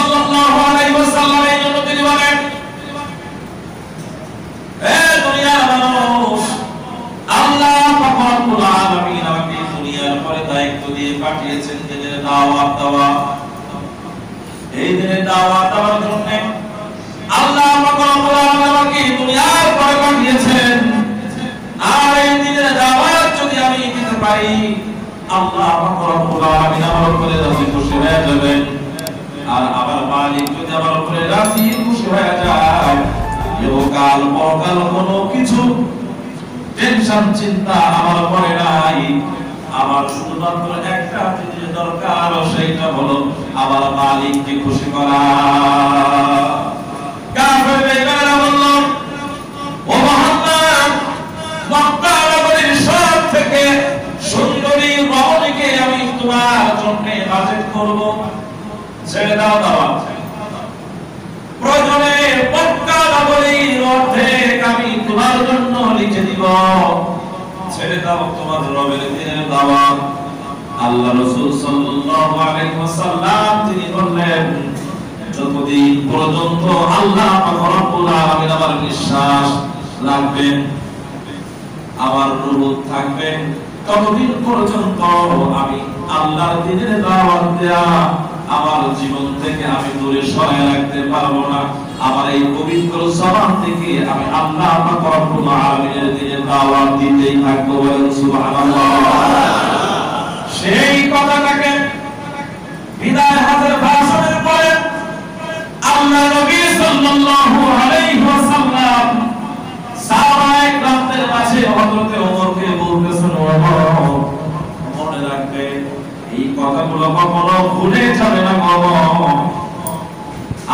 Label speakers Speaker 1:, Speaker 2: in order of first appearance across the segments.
Speaker 1: সাল্লাল্লাহু আলাইহি ওয়াসাল্লাম এই জন্য তিনি বলেন, হে দুনিয়ার মানুষ, আল্লাহ পাক রব্বুল আলামিন আমাকে দুনিয়ার পরে দায়িত্ব দিয়ে পাঠিয়েছেন দিনের দাওয়াত দেওয়া। এই দিনের দাওয়াত দেওয়ার জন্য আল্লাহ পাক রব্বুল আলামিন আমাকে দুনিয়ার পরে পাঠিয়েছেন। আর এই দিনের দাওয়াত যদি আমি দিতে পারি, আল্লাহ পাক রব্বুল আলামিন আমার উপরে রাজি খুশি হয়ে যাবেন। আর আমার মালিক যদি আমার উপরে রাজি খুশি হয়ে যায়, ইহকাল পরকাল কোনো কিছু টেনশন চিন্তা আমার উপরে নাই। আমার শুধুমাত্র একটা জিনিস দরকার, সেইটা হলো আমার মালিককে খুশি করা। কাফের বেঈমানরা বলল, ও মুহাম্মদ, মক্কা নগরীর সব থেকে সুন্দরী রমণীকে আমি তোমার জন্য বাজেট করব, ছেড়ে দাও দাওয়াত। প্রয়োজনে মক্কা নগরীর অর্ধেক আমি তোমার জন্য লিখে দিব, ছেড়ে দাও তোমার রবের দিনের দাওয়াত। আল্লাহ রাসূল সাল্লাল্লাহু আলাইহি ওয়াসাল্লাম তিনি বললেন, যতদিন পর্যন্ত আল্লাহ পাক রব্বুল আলামিন আমার বিশ্বাস রাখবেন, আমার রূহ থাকবে, ততদিন পর্যন্ত আমি আল্লাহর দ্বীনের দাওয়াত দেয়া আমার জীবন থেকে আমি দূরে সরায় রাখতে পারবো না। আমার এই পবিত্র জবান থেকে আমি আল্লাহ পাক রব্বুল আলামিনের দ্বীনের দাওয়াত দিতেই থাকবো। বলেন সুবহানাল্লাহ। সেই কথাটাকে বিদায় হাজার ভাষণের পরে আল্লাহ নবী সাল্লাল্লাহু আলাইহি ওয়াসাল্লাম সাহাবায়ে কেরামদের মাঝে হযরত ওমরকে বলতেছেন, ওমর, মনে রাখবে এই কথাগুলো কখনো ভুলে যাবে না।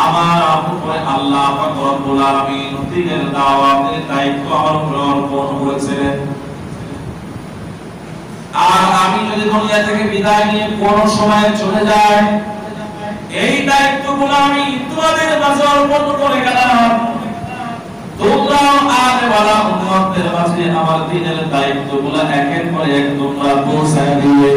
Speaker 1: আমার উপরে আল্লাহ পাক রব্বুল আলামিন দ্বীনের দাওয়াতের দায়িত্ব আমার উপরে অর্পণ করেছিলেন। আর আমি যদি দুনিয়া থেকে বিদায় নিয়ে কোন সময় চলে যাই, এই দায়িত্বগুলো আমি তোমাদের মাঝে অর্পণ করে গেলাম। তোমরাও আলেওয়ালা উম্মতের মাঝে আমার দ্বীনের দায়িত্বগুলো একের পর এক তোমরা পৌঁছায় দিবে।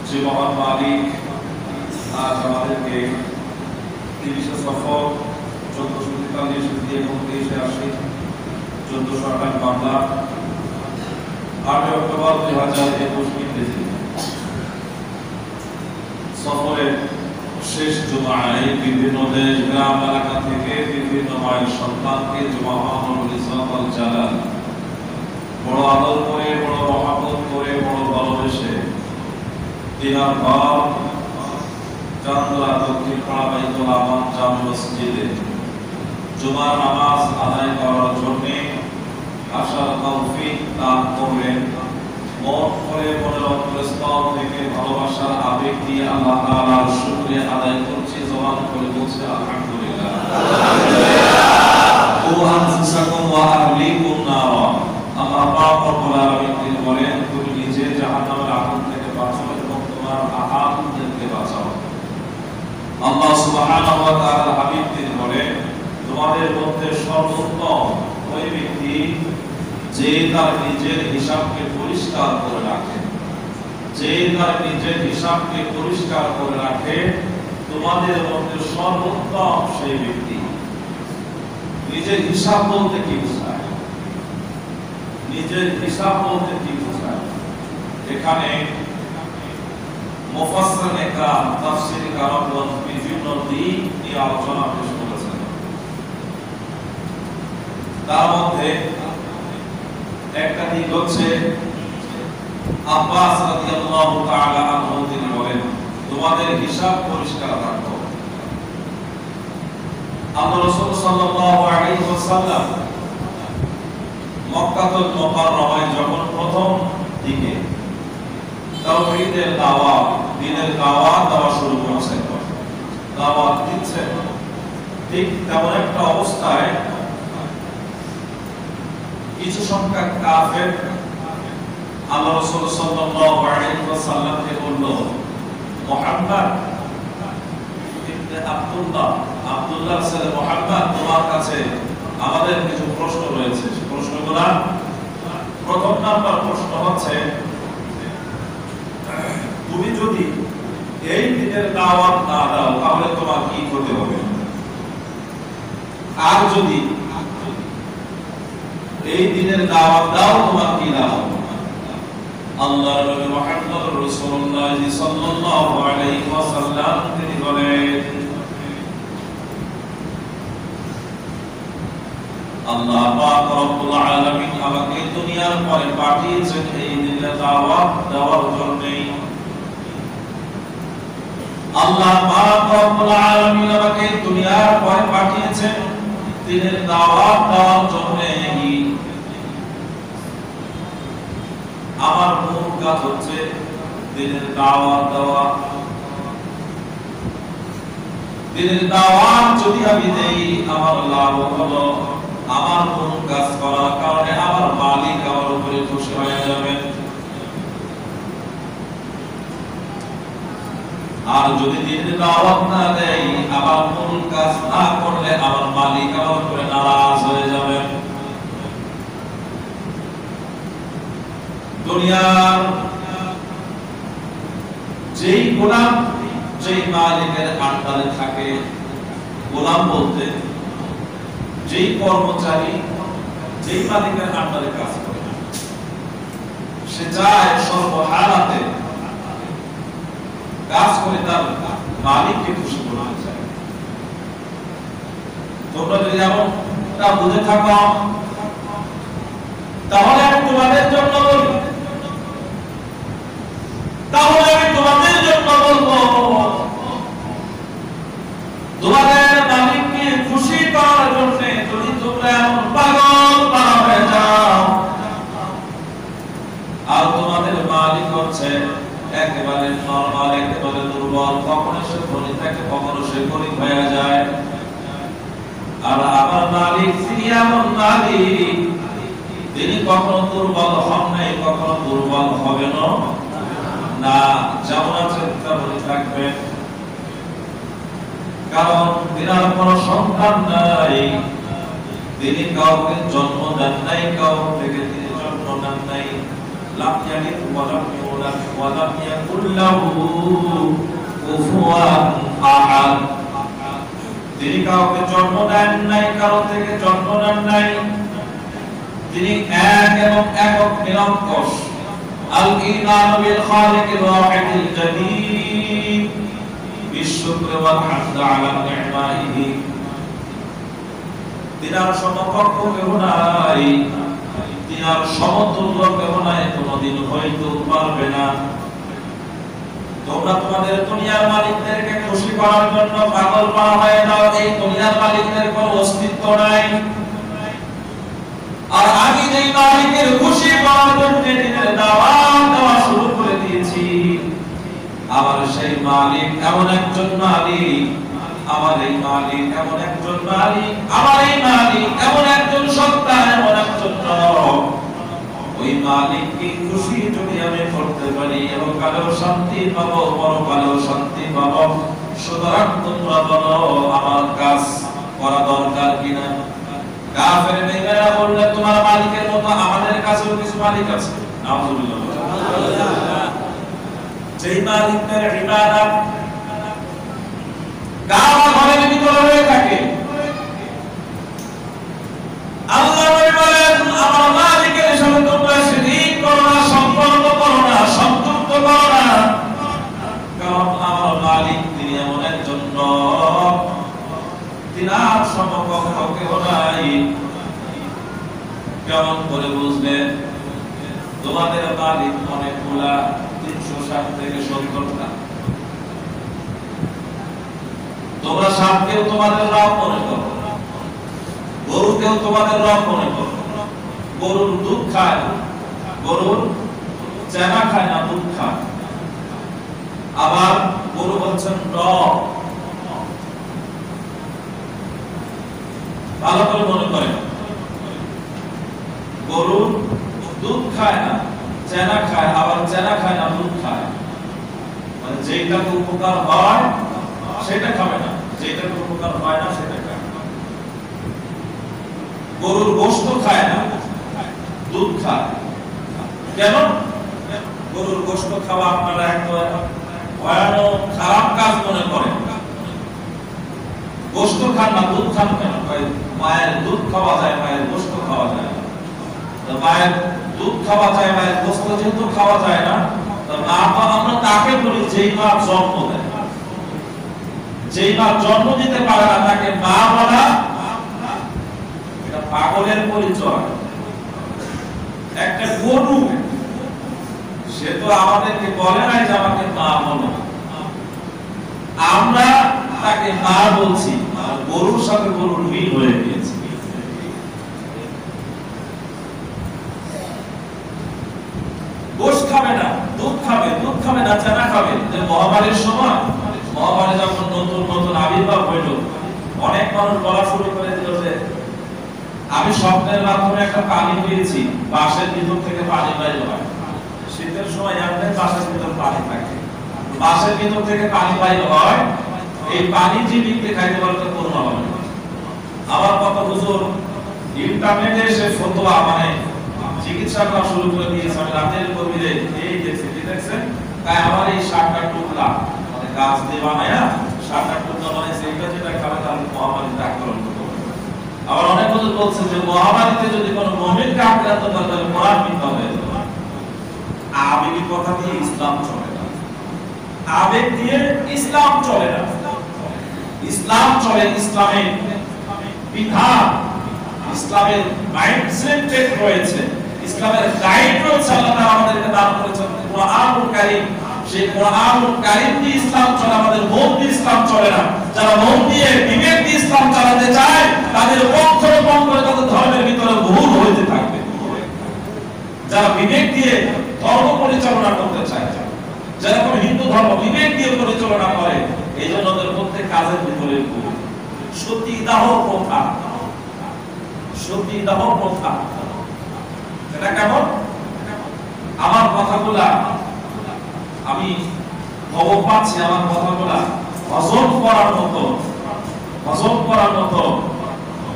Speaker 1: যে মহান মালিক আজ আমাদেরকে 30 সফর 1443 দিয়ে 29 1428 বাংলা 8 অক্টোবর 2021 ইংরেজি সফরের শেষ জুমায় বিভিন্ন দেশ গ্রাম এলাকা থেকে বিভিন্ন মায়ের সন্তানকে জমা হওয়ার ইসলাম জালাল বড় আদর করে, বড় মহব্বত করে, বড় ভালোবেসে দিনার বাপ চান্দরা দক্ষিণ পাড়া বাইতুল আমান জামে মসজিদে জুমার নামাজ আদায় করার জন্য আসার তৌফিক দান করলেন। মন করে মনের অন্তরস্থল থেকে ভালোবাসার আবেগ দিয়ে আল্লাহ তাআলার শুকরিয়া আদায় করছি। জবান করে বলছি আলহামদুলিল্লাহ। ও আনফুসাকুম ওয়া আহলিকুম নারা, আল্লাহ পাক রব্বুল আলামিন বলেন, তুমি নিজে জাহান্নামের আগুন থেকে বাঁচাও এবং তোমার আহালদেরকে বাঁচাও। আল্লাহ সুবহানাহু ওয়া তাআলা হাবিব তিনি বলেন, তোমাদের মধ্যে সর্বোত্তম ওই ব্যক্তি যে তার নিজের হিসাবকে পরিষ্কার করে রাখে, যে তার নিজের হিসাবকে পরিষ্কার করে রাখে, তোমাদের মধ্যে সর্বোত্তম সেই ব্যক্তি। নিজের হিসাব বলতে কি বোঝায়? নিজের হিসাব বলতে কি বোঝায়? এখানে মুফাসসিরিন একরাম তাফসীরে কারামগণ বিভিন্ন দিক নিয়ে আলোচনা পেশ করেছেন। তার মধ্যে একটা দিক হচ্ছে আব্বাস রাদিয়াল্লাহু তাআলা আনহু তিনি বলেন, তোমাদের হিসাব পরিষ্কার রাখো। আল্লাহ রাসূল সাল্লাল্লাহু আলাইহি ওয়াসাল্লাম মক্কাতুল মুকাররমায় যখন প্রথম দিকে তাওহীদের দাওয়াত, দ্বীনের দাওয়াত দেওয়া শুরু করেছেন, দাওয়াত দিচ্ছেন। ঠিক তেমন একটা অবস্থায় কিছু সংখ্যক কাফের আল্লাহ রাসূল সাল্লাল্লাহু আলাইহি ওয়াসাল্লামকে বলল, মুহাম্মদ ইবনে আব্দুল্লাহ ছেলে মুহাম্মদ, তোমার কাছে আমাদের কিছু প্রশ্ন রয়েছে। প্রশ্নগুলো, প্রথম নাম্বার প্রশ্ন হচ্ছে, তুমি যদি এই দ্বীনের দাওয়াত না দাও তাহলে তোমার কি হতে হবে? আর যদি এই দ্বীনের দাওয়াত দাও তোমার কি লাভ হবে? আল্লাহর নবী মুহাম্মদ রাসূলুল্লাহ সাল্লাল্লাহু আলাইহি ওয়াসাল্লাম তিনি বলেন, আল্লাহ পাক রব্বুল আলামিন আমাকে দুনিয়ার পরে পাঠিয়েছেন এই দ্বীনের দাওয়াত দেওয়ার জন্য। আল্লাহ পাক রব্বুল আলামিন আমাকে দুনিয়ার পরে পাঠিয়েছেন দ্বীনের দাওয়াত দেওয়ার জন্য। আমার মূল কাজ হচ্ছে দ্বীনের দাওয়াত দেওয়া। দ্বীনের দাওয়াত যদি আমি দেই আমার লাভ হলো আমার মূল কাজ করার কারণে আমার মালিক আমার উপরে খুশি হয়ে যাবেন। আর যদি দ্বীনের দাওয়াত না দেই, আমার মূল কাজ না করলে আমার মালিক আমার উপরে নারাজ হয়ে যাবেন। দুনিয়ার যেই গোলাম যেই মালিকের আন্ডারে থাকে, গোলাম বলতে যেই কর্মচারী যেই মালিকের আন্ডারে কাজ করে, সে চায় সর্বহালাতে কাজ করে তার মালিককে খুশি করতে চায়। তোমরা যদি এমনটা বুঝে থাকো তাহলে আমি তোমাদের জন্য বলি, তাহলে আমি তোমাদের জন্য বলবো, তোমাদের মালিককে খুশি করার জন্য যদি তোমরা এমন পাগল পারা হয়ে যাও, আর তোমাদের মালিক হচ্ছে একেবারে নরমাল, একেবারে দুর্বল, কখনো সে ধনী থাকে কখনো সে গরিব হয়ে যায়, আর আমার মালিক তিনি এমন মালিক তিনি কখনো দুর্বল হন নাই, কখনো দুর্বল হবেন না, যেমন আছেন তেমনই থাকবেন। কারণ তিনার কোনো সন্তান নাই, তিনি কাউকে জন্ম দেন নাই, কাউ থেকে তিনি জন্ম দেন নাই। লাম ইয়ালিদ ওয়া লাম ইউলাদ ওয়া লাম ইয়াকুল লাহু কুফুয়ান আহাদ। তিনি কাউকে জন্ম দেন নাই, কারো থেকে জন্ম নেন নাই। তিনি এক এবং একক নিরঙ্কুশ। আল ঈমান বিল খালিকিল ওয়াহিদিল জাদীদ বিশুকর ওয়াল হামদ আলা নি'মাতিহি। তিনার সমকক্ষ কেউ নাই, তিনার সমতুল্য কেউ নাই, কোনদিন হইতে পারবে না। তোমরা তোমাদের দুনিয়ার মালিকদেরকে খুশি করার জন্য পাগল পারা হয়ে যাও, এই দুনিয়ার মালিকদের কোনো অস্তিত্ব নাই। আর আমি যেই মালিকের খুশি করার জন্য দিনের দাওয়াত দেওয়া শুরু করে দিয়েছি, আমার সেই মালিক এমন একজন মালিক, আমার এই মালিক এমন একজন মালিক, আমার এই মালিক এমন একজন সত্তা, এমন একজন রব। ওই মালিককে খুশি যদি আমি করতে পারি এবং কালেও শান্তি পাবো, পরকালেও শান্তি পাবো, সুতরাং তোমরা বলো আমার কাজ করা দরকার কিনা? কাফের বেঈমানরা বললে তোমার মালিকের মতো আমাদের কাছেও কিছু মালিক আছে। নাউযুবিল্লাহ। যেই মালিকের ইবাদত কাবা ঘরের ভিতরে হয়ে থাকে, আল্লাহ বলেন আমার মালিকের সাথে তোমরা শিরক করো না, সম্পর্ক করো না, সংযুক্ত করো না, কারণ আমার মালিক তিনি এমন একজন রব, তিনার সমকক্ষ কেউ নাই। কেমন করে বুঝবে? তোমাদের মালিক অনেকগুলা, 360 থেকে 70টা। তোমরা সাপকেও তোমাদের রব মনে করো, গরুকেও তোমাদের রব মনে করো। গরুর দুধ খায়, গরুর চেনা খায় না, দুধ খায়। করতেছেন ডগ। ভালো করে মনে করেন, গরু দুধ খায় না, চেনা খায়, আবার চেনা খায় না দুধ খায়। মানে যেটাকে উপকার হয় সেটা খাবে না, যেটাকে উপকার হয় না সেটা খায়। গরুর গোশত খায় না, দুধ খায়। কেন? গরুর গোশত খাওয়া আপনারা একটা ভয়ানক খারাপ কাজ মনে করেন। গোশত খান না, দুধ খান কেন? মায়ের দুধ খাওয়া যায়, মায়ের গোশত খাওয়া যায় না। মায়ের দুধ খাওয়া যায়, মায়ের গোশত যেহেতু খাওয়া যায় না, মা আমরা তাকে বলি যেই মা জন্ম দেয়। যেই মা জন্ম দিতে পারে না তাকে মা বলা এটা পাগলের পরিচয়। একটা গরু সে তো আমাদেরকে বলে নাই যে আমাকে মা বলো, আমরা তাকে মা বলছি, গরুর সাথে গরুর মিল হয়ে গিয়েছে। গোশ খাবে না, দুধ খাবে, দুধ খাবে না, চানা খাবে। যে মহামারীর সময়, মহামারী যখন নতুন নতুন আবির্ভাব হইল, অনেক মানুষ বলা শুরু করে দিল যে আমি স্বপ্নের মাধ্যমে একটা পানি পেয়েছি, বাঁশের ভিতর থেকে পানি বাইর হয়। শীতের সময় এমনি বাঁশের ভিতর পানি থাকে, বাঁশের ভিতর থেকে পানি বাইর হয়। এই পানি জীবিতকে খাইতে পারলে করোনা হবে। আবার কত হুজুর ইন্টারনেটে এসে ফতোয়া মানে চিকিৎসা করা শুরু করে দিয়েছে। আমি রাতের গভীরে এই দেখছি, কি দেখছেন? তাই আমার এই 7টা টুকরা মানে গাছ দিয়ে বানায়া 7টা টুকরা বানাইছে, এটা যেটা খাবে তাহলে মহামারীতে আক্রান্ত করবে। আবার অনেক হুজুর বলছে যে মহামারীতে যদি কোনো মুমিনকে আক্রান্ত করে তাহলে কোরআন মিথ্যা হয়ে যাবে। আবেগী কথা দিয়ে ইসলাম চলে না, আবেগ দিয়ে ইসলাম চলে না। ইসলাম চলে ইসলামের বিধান, ইসলামের মাইন্ডসেট রয়েছে, ইসলামের গাইড রয়েছে। আল্লাহ তাআলা আমাদেরকে দান করেছেন কোরআনুল কারীম। সেই কোরআনুল কারীম দিয়ে ইসলাম চলে, আমাদের মন দিয়ে ইসলাম চলে না। যারা মন দিয়ে বিবেক দিয়ে ইসলাম চালাতে চায় তাদের পক্ষরোপণ করে তাদের ধর্মের ভিতরে ভুল হইতে থাকবে। যারা বিবেক দিয়ে ধর্ম পরিচালনা করতে চায়, যারা কোনো হিন্দু ধর্ম বিবেক দিয়ে পরিচালনা করে, এই জন্য ওদের প্রত্যেক কাজের ভিতরে ভুল। সতীদাহ প্রথা, সতীদাহ প্রথা এটা কেমন? আমার কথাগুলা আমি খবর পাচ্ছি, আমার কথাগুলা হজম করার মতো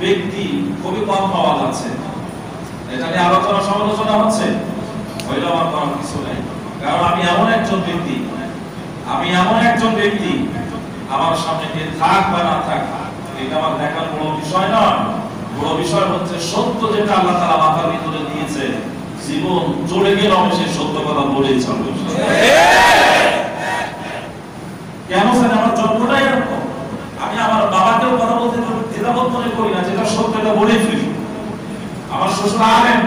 Speaker 1: ব্যক্তি খুবই কম পাওয়া যাচ্ছে। এটা নিয়ে আলোচনা সমালোচনা হচ্ছে, হইলে আমার করার কিছু নাই। কারণ আমি এমন একজন ব্যক্তি, আমার সামনে কে থাক বা না থাক এটা আমার দেখার বড় বিষয় নয়। বড় বিষয় হচ্ছে সত্য যেটা আল্লাহ তাআলা মাথার ভিতরে দিয়েছে, জীবন চলে গেল আমি সেই সত্য কথা বলেই ছাড়বো। কেন স্যার? আমার জন্মটাই এরকম। আমি আমার বাবাকেও কথা বলতে দ্বিধাবোধ মনে করি না, যেটা সত্য এটা বলেই ফেলি। আমার শ্বশুর আলেম,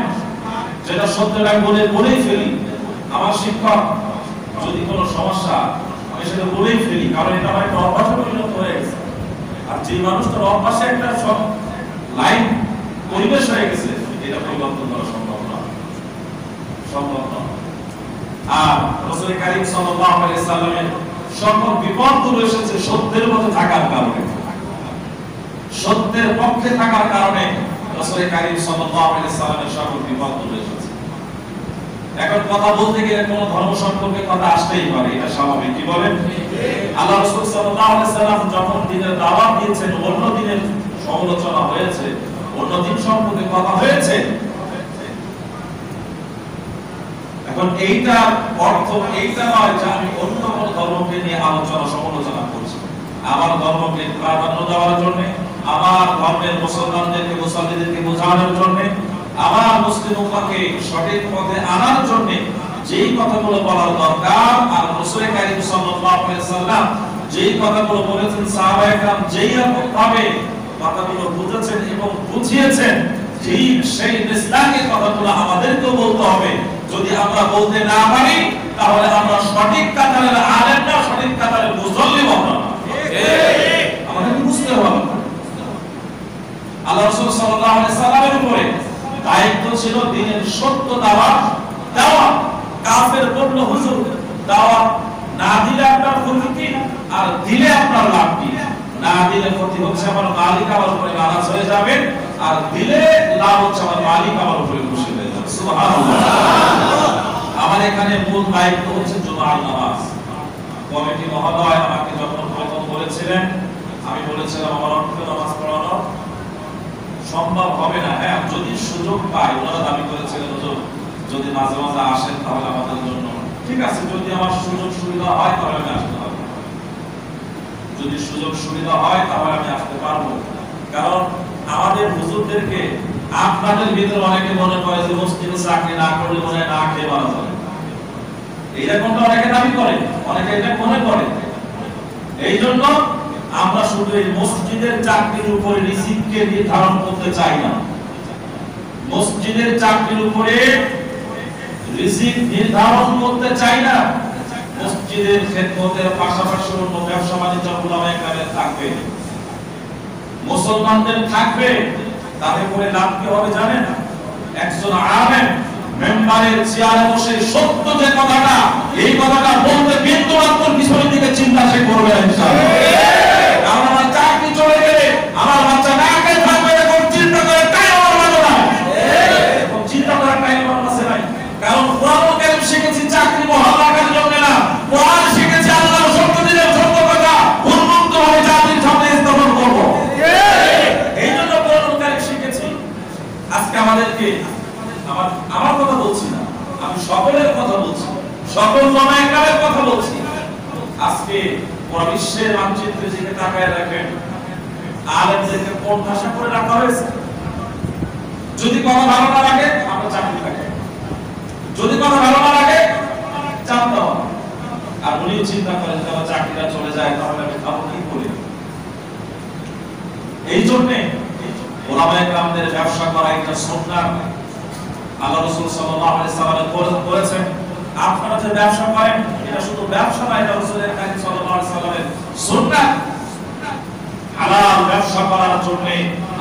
Speaker 1: যেটা সত্য এটা বলেই ফেলি। আমার শিক্ষক যদি কোনো সমস্যা আমি সেটা বলেই ফেলি, কারণ এটা আমার একটা অভ্যাসে পরিণত হয়ে গেছে। আর যে মানুষটার অভ্যাসে একটা সব লাইন পরিবেশ হয়ে গেছে, এটা পরিবর্তন করা সম্ভব না। আর রাসূল কারীম সাল্লাল্লাহু আলাইহি সাল্লামের সকল বিপদগুলো এসেছে সত্যের মধ্যে থাকার কারণে, সত্যের পক্ষে থাকার কারণে রাসূল কারীম সাল্লাল্লাহু আলাইহি সাল্লামের সকল বিপদগুলো এসেছে। এখন কথা বলতে গেলে কোন ধর্ম সম্পর্কে কথা আসতেই পারে, এটা স্বাভাবিক। কি বলেন? আল্লাহ রাসূল সাল্লাল্লাহু আলাইহি সাল্লাম যখন দ্বীনের দাওয়াত দিয়েছেন, অন্য দ্বীনের সমালোচনা হয়েছে, অন্য দ্বীন সম্পর্কে কথা হয়েছে। এখন এইটা অর্থ এইটা নয় যে আমি অন্য কোন ধর্মকে নিয়ে আলোচনা সমালোচনা করছি। আমার ধর্মকে প্রাধান্য দেওয়ার জন্য, আমার ধর্মের মুসলমানদেরকে মুসলিমদেরকে বোঝানোর জন্য, আমার মুসলিম উম্মাহকে সঠিক পথে আনার জন্য যেই কথাগুলো বলার দরকার, আর রাসূল কারীম সাল্লাল্লাহু আলাইহি সাল্লাম যেই কথাগুলো বলেছেন, সাহাবায়ে কেরাম যেই রকম ভাবে কথাগুলো বুঝেছেন এবং বুঝিয়েছেন, ঠিক সেই মিসদাকে কথাগুলো আমাদেরকেও বলতে হবে। যদি আমরা বলতে না পারি তাহলে আমরা সঠিক কাতারের আলেম না, সঠিক কাতারের মুসল্লি হব না। আমাদের বুঝতে হবে আল্লাহ রাসূল সাল্লাল্লাহু আলাইহি সাল্লামের উপরে দায়িত্ব ছিল দ্বীনের সত্য দাওয়াত দেওয়া। কাফের বলল হুজুর দাওয়াত না দিলে আপনার ক্ষতি কি আর দিলে আপনার লাভ কি? না দিলে ক্ষতি হচ্ছে আমার মালিক আমার উপরে নারাজ হয়ে যাবে, আর দিলে লাভ হচ্ছে আমার মালিক আমার উপরে খুশি হয়ে যাবে। সুবহানাল্লাহ। আমার এখানে মূল দায়িত্ব হচ্ছে জুমার নামাজ। কমিটি মহোদয় আমাকে যখন প্রথম বলেছিলেন, আমি বলেছিলাম আমার অর্থ নামাজ পড়ানো সম্ভব হবে না। হ্যাঁ, যদি সুযোগ পাই, ওনারা দাবি করেছিলেন যদি মাঝে মাঝে আসেন তাহলে আমাদের জন্য ঠিক আছে, যদি আমার সুযোগ সুবিধা হয় তাহলে আমি আসতে পারবো, যদি সুযোগ সুবিধা হয় তাহলে আমি আসতে পারবো। কারণ আমাদের হুজুরদেরকে আপনাদের ভিতরে অনেকে মনে করে যে মসজিদে চাকরি না করলে মনে হয় না খেয়ে মারা যাবে, এইরকমটা অনেকে দাবি করে, অনেকে এটা মনে করে। এই জন্য আমরা শুধু এই মসজিদের চাকরির উপরে রিজিককে নির্ধারণ করতে চাই না, মসজিদের চাকরির উপরে রিজিক নির্ধারণ করতে চাই না। মসজিদের খেদমতের পাশাপাশি অন্য ব্যবসা বাণিজ্য উলামায়ে কেরামের থাকবে, মুসলমানদের থাকবে। তাতে করে লাভ কি হবে জানেন? একজন আলেম মেম্বারের চেয়ারে বসে সত্য যে কথাটা, এই কথাটা বলতে বিন্দুমাত্র পিছনের দিকে চিন্তা সে করবে না ইনশাআল্লাহ। কারণ আমার চাকরি চলে গেলে আমার বাচ্চা না খেয়ে থাকবে এরকম চিন্তা করে তাই আমার ভালো না, এরকম চিন্তা করার টাইম আমার কাছে নাই। কারণ কোরআন কারীম শিখেছি চাকরি মহা লাগার জন্য না, কোরআন শিখেছি আল্লাহর সত্য দিনের সত্য কথা উন্মুক্ত ভাবে জাতির সামনে স্থাপন করব। এই জন্য কোরআন কারীম শিখেছি। আজকে আমাদেরকে আমার কথা বলছি না, আমি সকলের কথা বলছি, সকল উলামায়ে কেরামের কথা বলছি। আজকে পুরো বিশ্বের মানচিত্রে দিকে তাকায় রাখেন, আলেমদেরকে কোন ভাষা করে রাখা হয়েছে। যদি কথা ভালো না লাগে আমরা চাকরি থাকে, যদি কথা ভালো না লাগে চাপ দাও। আর উনিও চিন্তা করেন যে আমার চাকরিটা চলে যায় তাহলে আমি খাবো কি করে। এই জন্য উলামায়ে কেরামদের ব্যবসা করা একটা সুন্নাহ। আল্লাহ রাসূল সাল্লাল্লাহু আলাইহি সাল্লাম বলেছেন, আপনারা যে ব্যবসা করেন এটা শুধু ব্যবসা নয়, এটা রাসূলের কারীম সাল্লাল্লাহু আলাইহি সাল্লামের সুন্নাহ। হালাল ব্যবসা করার জন্য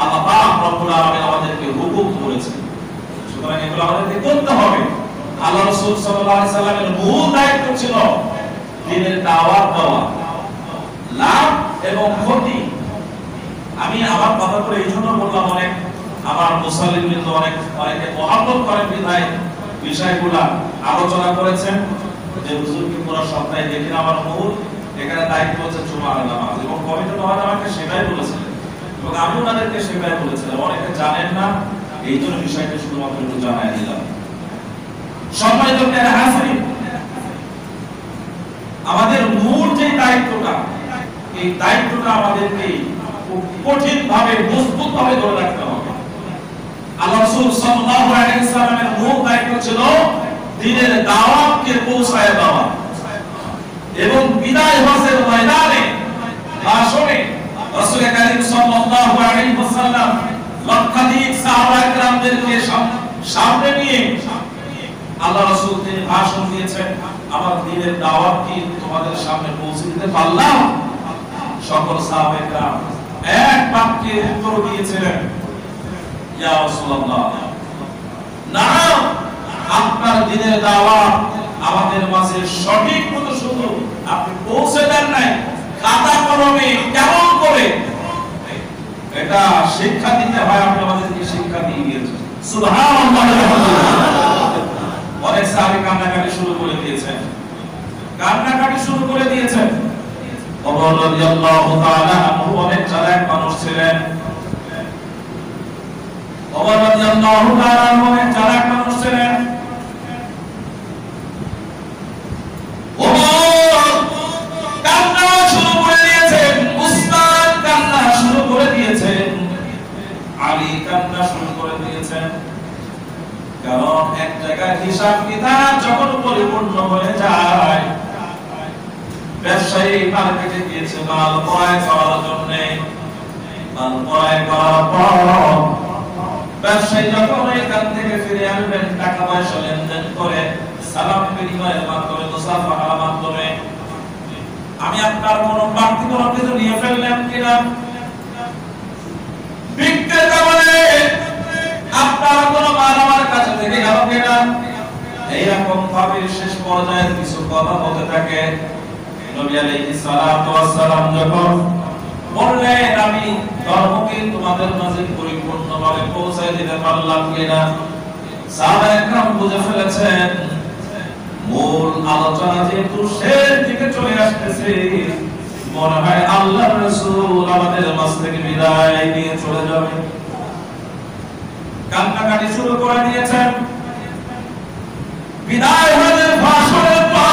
Speaker 1: আল্লাহ পাক রব্বুল আলামিন আমাদেরকে হুকুম করেছেন, সুতরাং এগুলো আমাদেরকে করতে হবে। আল্লাহ রাসূল সাল্লাল্লাহু আলাইহি সাল্লামের মূল দায়িত্ব ছিল দ্বীনের দাওয়াত দেওয়া, লাভ এবং ক্ষতি। আমি আমার কথা করে এই জন্য বললাম, অনেক আমার মুসল্লিবৃন্দ অনেকে মহব্বত করেন বিধায় বিষয়গুলা আলোচনা করেছেন যে হুজুরকে পুরো সপ্তাহে দেখি না। আমার মূল এখানে দায়িত্ব হচ্ছে জুমার নামাজ, এবং কমিটি মহোদয় আমাকে সেটাই বলেছিলেন এবং আমি ওনাদেরকে সেটাই বলেছিলাম। অনেকে জানেন না, এই জন্য বিষয়টা শুধুমাত্র একটু জানাই দিলাম। সম্মানিত হাজিরিন, আমাদের মূল যে দায়িত্বটা, এই দায়িত্বটা আমাদেরকে কঠিন ভাবে মজবুত ভাবে ধরে রাখতে হবে। আল্লাহ রাসূল সাল্লাল্লাহু আলাইহি সাল্লামের মূল দায়িত্ব ছিল দ্বীনের দাওয়াতকে পৌঁছায় দেওয়া, এবং বিদায় হজের ময়দানে ভাষণে রাসূল কারীম সাল্লাল্লাহু আলাইহি ওয়াসাল্লাম লক্ষাধিক সাহাবায়ে কেরামদেরকে সামনে নিয়ে আল্লাহ রাসূল তিনি ভাষণ দিয়েছেন, আমার দ্বীনের দাওয়াত কি তোমাদের সামনে পৌঁছে দিতে পারলাম? সকল সাহাবায়ে কেরাম এক বাক্যে উত্তর দিয়েছিলেন, ইয়া রাসূলুল্লাহ, নাম আপনার দ্বীনের দাওয়াত আমাদের মাঝে সঠিক মতো শুধু আপনি পৌঁছে দেন নাই, খাতা কলমে কেমন করে এটা শিক্ষা দিতে হয় আপনি আমাদেরকে শিক্ষা দিয়ে দিয়েছেন। সুবহানাল্লাহ। অনেক সাহাবী কান্নাকাটি শুরু করে দিয়েছেন, ওমর রাদিয়াল্লাহু তাআলা আনহু অনেক চালাক মানুষ ছিলেন, ওমর রাদিয়াল্লাহু তাআলা আনহু অনেক চালাক মানুষ ছিলেন। ওমর কান্না শুরু করে দিয়েছেন, উসমান কান্না শুরু করে দিয়েছেন, আলী কান্না শুরু করে দিয়েছেন। কারণ এক জায়গায় হিসাব কিতাব যখন পরিপূর্ণ হয়ে যায়, ব্যবসায়ী মার্কেটে গিয়েছে মাল ক্রয় করার জন্য, মাল ক্রয় করার পর ব্যবসায়ী যখন এখান থেকে ফিরে আসবেন টাকা পয়সা লেনদেন করে সালাম বিনিময়ের মাধ্যমে, মুসাফাহার মাধ্যমে, আমি আপনার কোনো বাড়তি কোনো কিছু নিয়ে ফেললাম কিনা, বিক্রেতা বলে আপনার কোনো মাল আমার কাছে থেকে গেল কিনা, এইরকম ভাবে শেষ পর্যায়ে কিছু কথা বলতে থাকে। নবী আলাইহিস সালাতু ওয়াস সালাম যখন বললেন আমি ধর্মকে তোমাদের মাঝে পরিপূর্ণভাবে পৌঁছায় দিতে পারলাম কিনা, সাহাবায়ে কেরাম বুঝে ফেলেছেন মূল আলোচনা যেহেতু শেষ দিকে চলে আসতেছে, মনে হয় আল্লাহর রাসূল আমাদের মাঝ থেকে বিদায় নিয়ে চলে যাবে। কান্নাকাটি শুরু করে দিয়েছেন। বিদায় হয়ে ভাষণের পর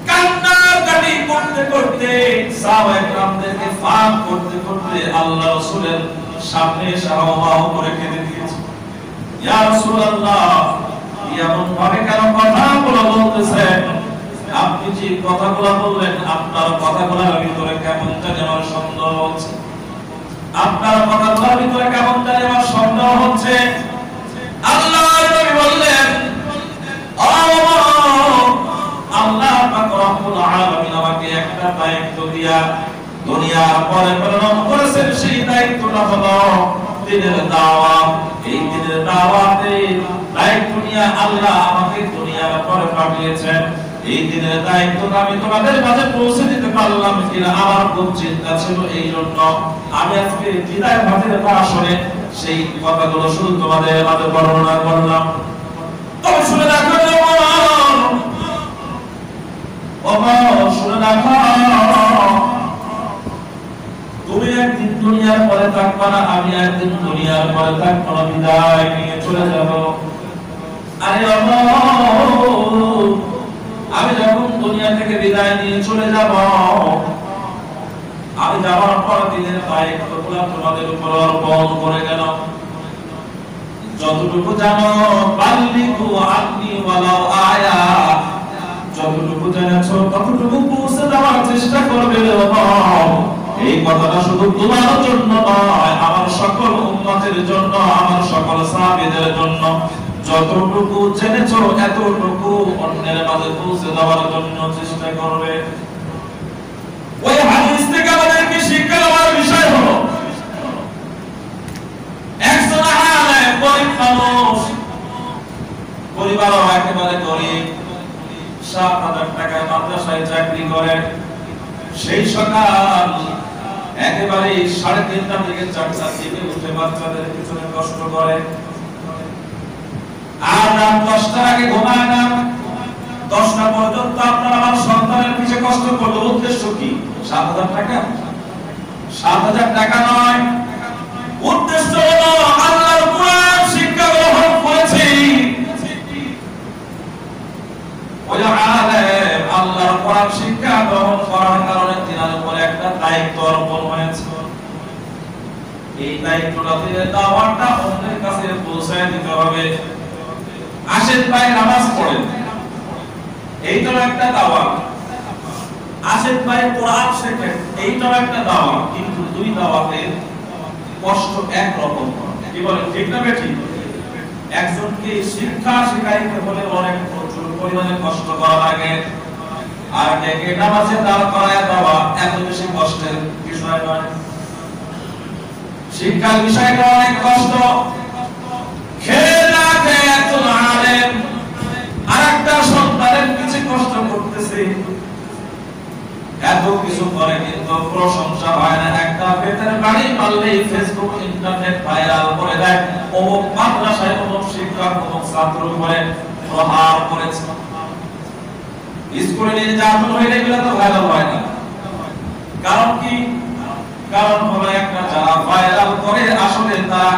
Speaker 1: কান্নাকাটি করতে করতে সাহাবায়ে কেরামদেরকে ফাঁক করতে করতে আল্লাহ রাসূলের সামনে হাওমাও করে কেঁদে দিয়েছে। ইয়া রাসূলুল্লাহ, এমন ভাবে কেন কথাগুলো বলতেছেন? আপনি যে কথাগুলো বললেন আপনার কথাগুলোর ভিতরে কেমন জানি আমার সন্দেহ হচ্ছে, আপনার কথাগুলোর ভিতরে কেমন জানি আমার সন্দেহ হচ্ছে। আল্লাহর নবী বললেন, আল্লাহ পাক রব্বুল আলামিন আমাকে একটা দায়িত্ব দিয়া দুনিয়ার পরে প্রেরণ করেছেন, সেই দায়িত্বটা হলো দ্বীনের দাওয়াত। এই দ্বীনের দাওয়াতের দায়িত্ব নিয়ে আল্লাহ আমাকে দুনিয়ার পরে পাঠিয়েছেন। এই দ্বীনের দায়িত্বটা আমি তোমাদের মাঝে পৌঁছে দিতে পারলাম কিনা আমার খুব চিন্তা ছিল। এই জন্য আমি আজকে বিদায় ভাতের ভাষণে সেই কথাগুলো শুধু তোমাদের মাঝে বর্ণনা করলাম। তবে শুনে রাখো, শুনে রাখো, তুমি একদিন দুনিয়ার পরে থাকবা না, আমি একদিন দুনিয়ার পরে থাকবো না, বিদায় নিয়ে চলে যাব। আরে আমি যখন দুনিয়া থেকে বিদায় নিয়ে চলে যাব, আমি যাওয়ার পর দিনের দায়িত্বগুলো তোমাদের উপর অর্পণ করে গেল। যতটুকু জানো বাল্লিগু আন্নি ওয়ালাউ আয়া, যতটুকু জেনেছো ততটুকু পৌঁছে দেওয়ার চেষ্টা করবে। এই কথাটা শুধু তোমার জন্য নয়, আমার সকল উম্মতের জন্য, আমার সকল সাহাবীদের জন্য। যতটুকু জেনেছো এতটুকু অন্যের মাঝে পৌঁছে দেওয়ার জন্য চেষ্টা করবে। ওই হাদিস থেকে আমাদেরকে শিক্ষা নেওয়ার বিষয় হলো, একজন আলেম গরিব মানুষ, পরিবারও একেবারে গরিব, ৭,০০০ টাকায় মাদ্রাসায় চাকরি করে। সেই সকাল একেবারে ৩:৩০টার দিকে ৪টার দিকে উঠে বাচ্চাদের পিছনে কষ্ট করে, আর রাত ১০টার আগে ঘুমায় না। ১০টা পর্যন্ত আপনার আমার সন্তানের পিছে কষ্ট করলো। উদ্দেশ্য কি? ৭,০০০ টাকা? ৭,০০০ টাকা নয়, উদ্দেশ্য হলো আল্লাহর কোরআন শিক্ষা গ্রহণ করেছি। ওই আলেম আল্লাহর কোরআন শিক্ষা গ্রহণ করার কারণে তিনার উপরে একটা দায়িত্ব অর্পণ হয়েছে। এই দায়িত্বটা দিয়ে দাওয়াতটা অন্যের কাছে পৌঁছায় দিতে হবে। আসেন ভাই নামাজ পড়েন, এইটাও একটা দাওয়াত। আসেন ভাই কোরআন শেখেন, এইটাও একটা দাওয়াত। কিন্তু দুই দাওয়াতের কষ্ট এক রকম। কি বলেন, ঠিক না বেঠিক? একজনকে শিক্ষা শেখাইতে হলে অনেক প্রচুর পরিমাণে কষ্ট করা লাগে, আর ডেকে নামাজে দাঁড় করায় দেওয়া এত বেশি কষ্টের বিষয় নয়। শিক্ষার বিষয়টা অনেক কষ্ট। খেয়ে না খেয়ে একজন আলেম আরেকটা সন্তানের পিছে কষ্ট করতেছে, এত কিছু করে কিন্তু প্রশংসা হয় না। একটা বেতের বাড়ি মারলেই ফেসবুক ইন্টারনেট ভাইরাল করে দেয়, অমুক মাদ্রাসায় অমুক শিক্ষক অমুক ছাত্র করে প্রহার করেছে। স্কুলে নির্যাতন হইলে এগুলো তো ভাইরাল হয় না। কারণ কি? কারণ হলো একটা, যারা ভাইরাল করে আসলে তারা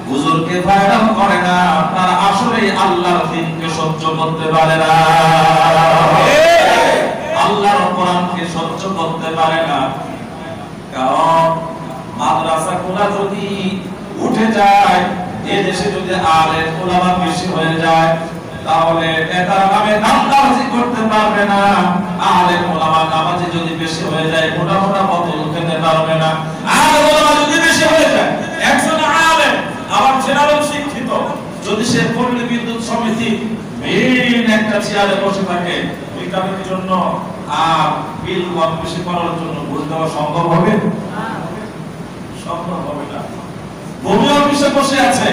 Speaker 1: হুজুরকে ভাইরাল করে না, তারা আসলে আল্লাহর দ্বীনকে সহ্য করতে পারে না, আল্লাহর কোরআনকে সহ্য করতে পারে না। কারণ মাদ্রাসাগুলো যদি উঠে যায়, এই দেশে যদি আলেম ওলামা বেশি হয়ে যায়, তাহলে নেতার নামে দান্দাবাজি করতে পারবে না। আলেম ওলামা নামাজি যদি বেশি হয়ে যায়, মোটা মোটা বোতল খেতে পারবে না। আলেম ওলামা যদি বেশি হয়ে যায়, একজন আলেম আবার জেনারেল শিক্ষিত যদি সে পল্লী বিদ্যুৎ সমিতি মেইন একটা চেয়ারে বসে থাকে, বিজ্ঞানের জন্য আর বিল কম বেশি করার জন্য ভোট দেওয়া সম্ভব হবে? সম্ভব হবে না। ভূমি অফিসে বসে আছে,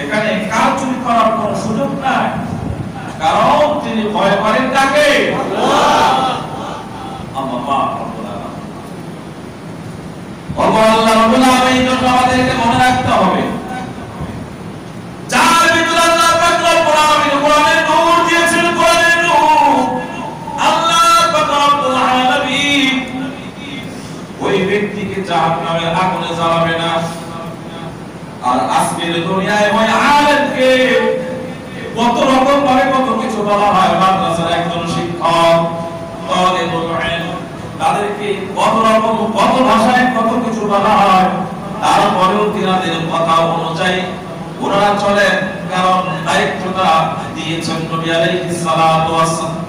Speaker 1: এখানে কাজ চুরি করার কোনো সুযোগ নাই। কারণ কত রকম ভাবে কত কিছু বলা হয়। মাদ্রাসার একজন শিক্ষক তাদেরকে কত রকম কত ভাষায় কত কিছু বলা হয়, তারপরেও তিনাদের কথা অনুযায়ী ওনারা চলেন, কারণ দায়িত্বটা দিয়েছেন নবী আলাইহিস সালাতু ওয়াসসালাম।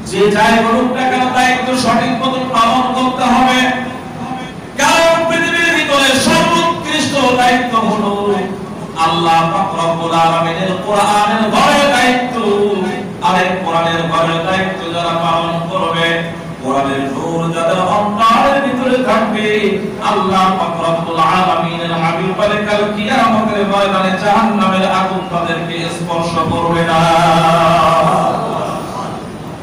Speaker 1: যে যাই বলুক না কেন দায়িত্ব সঠিক মতো পালন করতে হবে। কারণ পৃথিবীর ভিতরে সর্বোৎকৃষ্ট দায়িত্ব হলো আল্লাহ পাক রব্বুল আলামিনের কোরআনের ঘরের দায়িত্ব। আর এই কোরআনের ঘরের দায়িত্ব যারা পালন করবে, কোরআনের নূর যাদের অন্তরের ভিতরে থাকবে, আল্লাহ পাক রব্বুল আলামিনের হাবিব বলে কাল কিয়ামতের ময়দানে জাহান্নামের আগুন তাদেরকে স্পর্শ করবে না,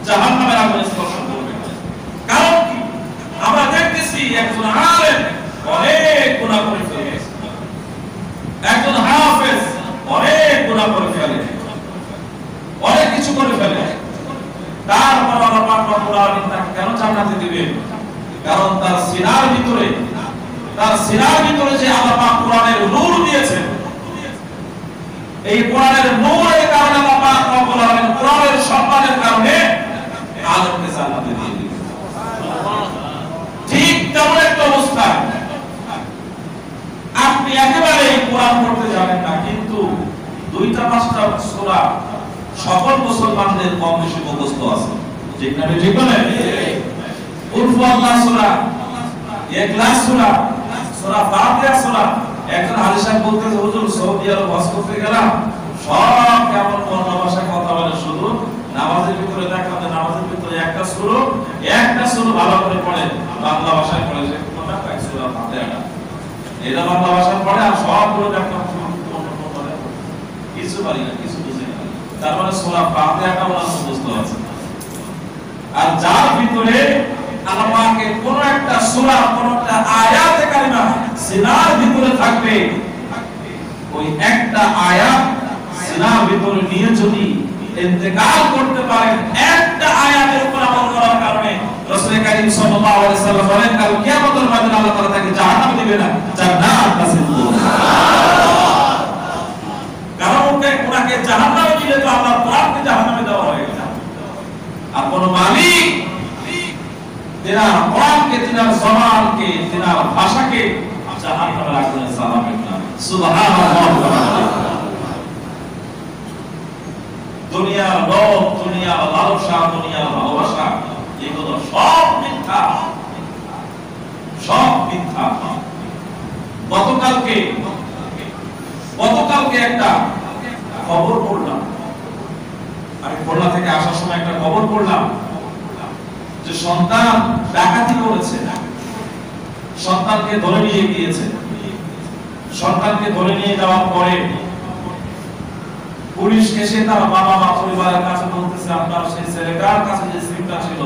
Speaker 1: জাহান্নামের আগুন স্পর্শ করবে না। কারণ কি? আমরা দেখতেছি একজন আলেম অনেক গুনাহ করে ফেলে, একজন হাফেজ অনেক গুনাহ করে ফেলে, অনেক কিছু করে ফেলে, তারপর আল্লাহ পাক রব্বুল আলামিন তাকে কেন জান্নাতে দিবেন? কারণ তার সিনার ভিতরে যে আল্লাহ পাক কোরআনের নূর দিয়েছেন, এই কোরআনের নূরের কারণে আল্লাহ পাক রব্বুল আলামিন কোরআনের সম্মানের কারণে আলেমকে জান্নাতে দিয়ে দিবেন। ঠিক তেমন একটা অবস্থা, আপনি একেবারে কোরআন পড়তে জানেন না, কিন্তু 2-5টা সূরা সকল মুসলমানদের কম বেশি মুখস্থ আছে, ঠিক না? ঠিক বলেন? উলফু আল্লাহ সূরা, ইখলাস সূরা, সূরা ফাতিহা সূরা। একজন আলী সাহেব বলতেছে, হুজুর সৌদি আরব হজ করতে গেলাম, সব কেমন অন্য ভাষায় কথা বলে, শুধু নামাজের ভিতরে দেখলাম যে নামাজের ভিতরে একটা সূরা ভালো করে পড়ে, বাংলা ভাষায় পড়ে, সে কোনটা এক সূরা ফাতিহাটা এটা বাংলা ভাষায় পড়ে, আর সবগুলো দেখলাম কিছু পারি না, কিছু বুঝি না। তার মানে সূরা ফাতিহাটা ওনার মুখস্থ আছে। আর যার ভিতরে আল্লাহ পাকের কোন একটা সূরা, কোন একটা আয়াতে কারিমা সিনার ভিতরে থাকবে, ওই একটা আয়াত সিনার ভিতরে নিয়ে যদি ইন্তেকাল করতে পারেন, একটা আয়াতের উপর আমল করার কারণে রাসূল কারীম সাল্লাল্লাহু আলাইহি ওয়াসাল্লাম বলেন কাল কিয়ামতের ময়দানে আল্লাহ তাআলা তাকে জাহান্নামে দিবে না, জান্নাত নসিব করবে। কারণ ওনাকে জাহান্নামে দিলে তো আল্লাহর কোরআনকে জাহান্নামে দেওয়া হয়ে গেল। আর কোন মালিক তেনার কোরআনকে, তেনার জবানকে, তেনার ভাষাকে জাহান্নামে রাখবেন না, সালামের না। সুবহানাল্লাহ। দুনিয়ার লোভ, দুনিয়ার লালসা, দুনিয়ার ভালোবাসা, এগুলো সব মিথ্যা, সব মিথ্যা। গতকালকে একটা খবর পড়লাম, আমি খুলনা থেকে আসার সময় একটা খবর পড়লাম যে সন্তান ডাকাতি করেছে, সন্তানকে ধরে নিয়ে গিয়েছে। সন্তানকে ধরে নিয়ে যাওয়ার পরে পুলিশ এসে তার বাবা মা পরিবারের কাছে বলতেছে, আপনার সেই ছেলেটার কাছে যে সিমটা ছিল,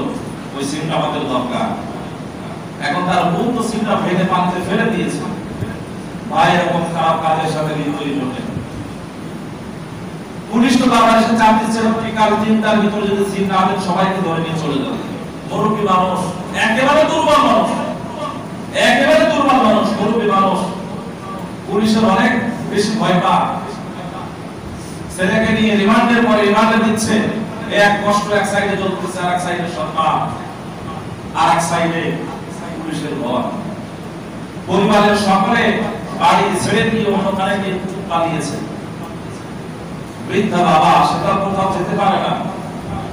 Speaker 1: ওই সিমটা আমাদের দরকার। এখন তার বউ তো সিমটা ভেঙে পানিতে ফেলে দিয়েছে। ভাই এরকম খারাপ কাজের সাথে জড়িত। পুলিশ তো বাবার এসে চাপ দিচ্ছে, কাল 3টার ভিতরে যদি সিম না দেন সবাইকে ধরে নিয়ে চলে যাবে। মুরব্বী মানুষ, একেবারে দুর্বল মানুষ, মুরব্বী মানুষ, পুলিশের অনেক বেশি ভয় পায়। ছেলেকে নিয়ে রিমান্ডের পরে রিমান্ডে দিচ্ছে, এক কষ্ট এক সাইডে চলতেছে, আর এক সাইডে সম্মান, আর এক সাইডে পুলিশের ভয়। পরিবারের সকলে বাড়ি ছেড়ে দিয়ে অন্যখানে গিয়ে পালিয়েছে। বৃদ্ধা বাবা সেটা কোথাও যেতে পারে না,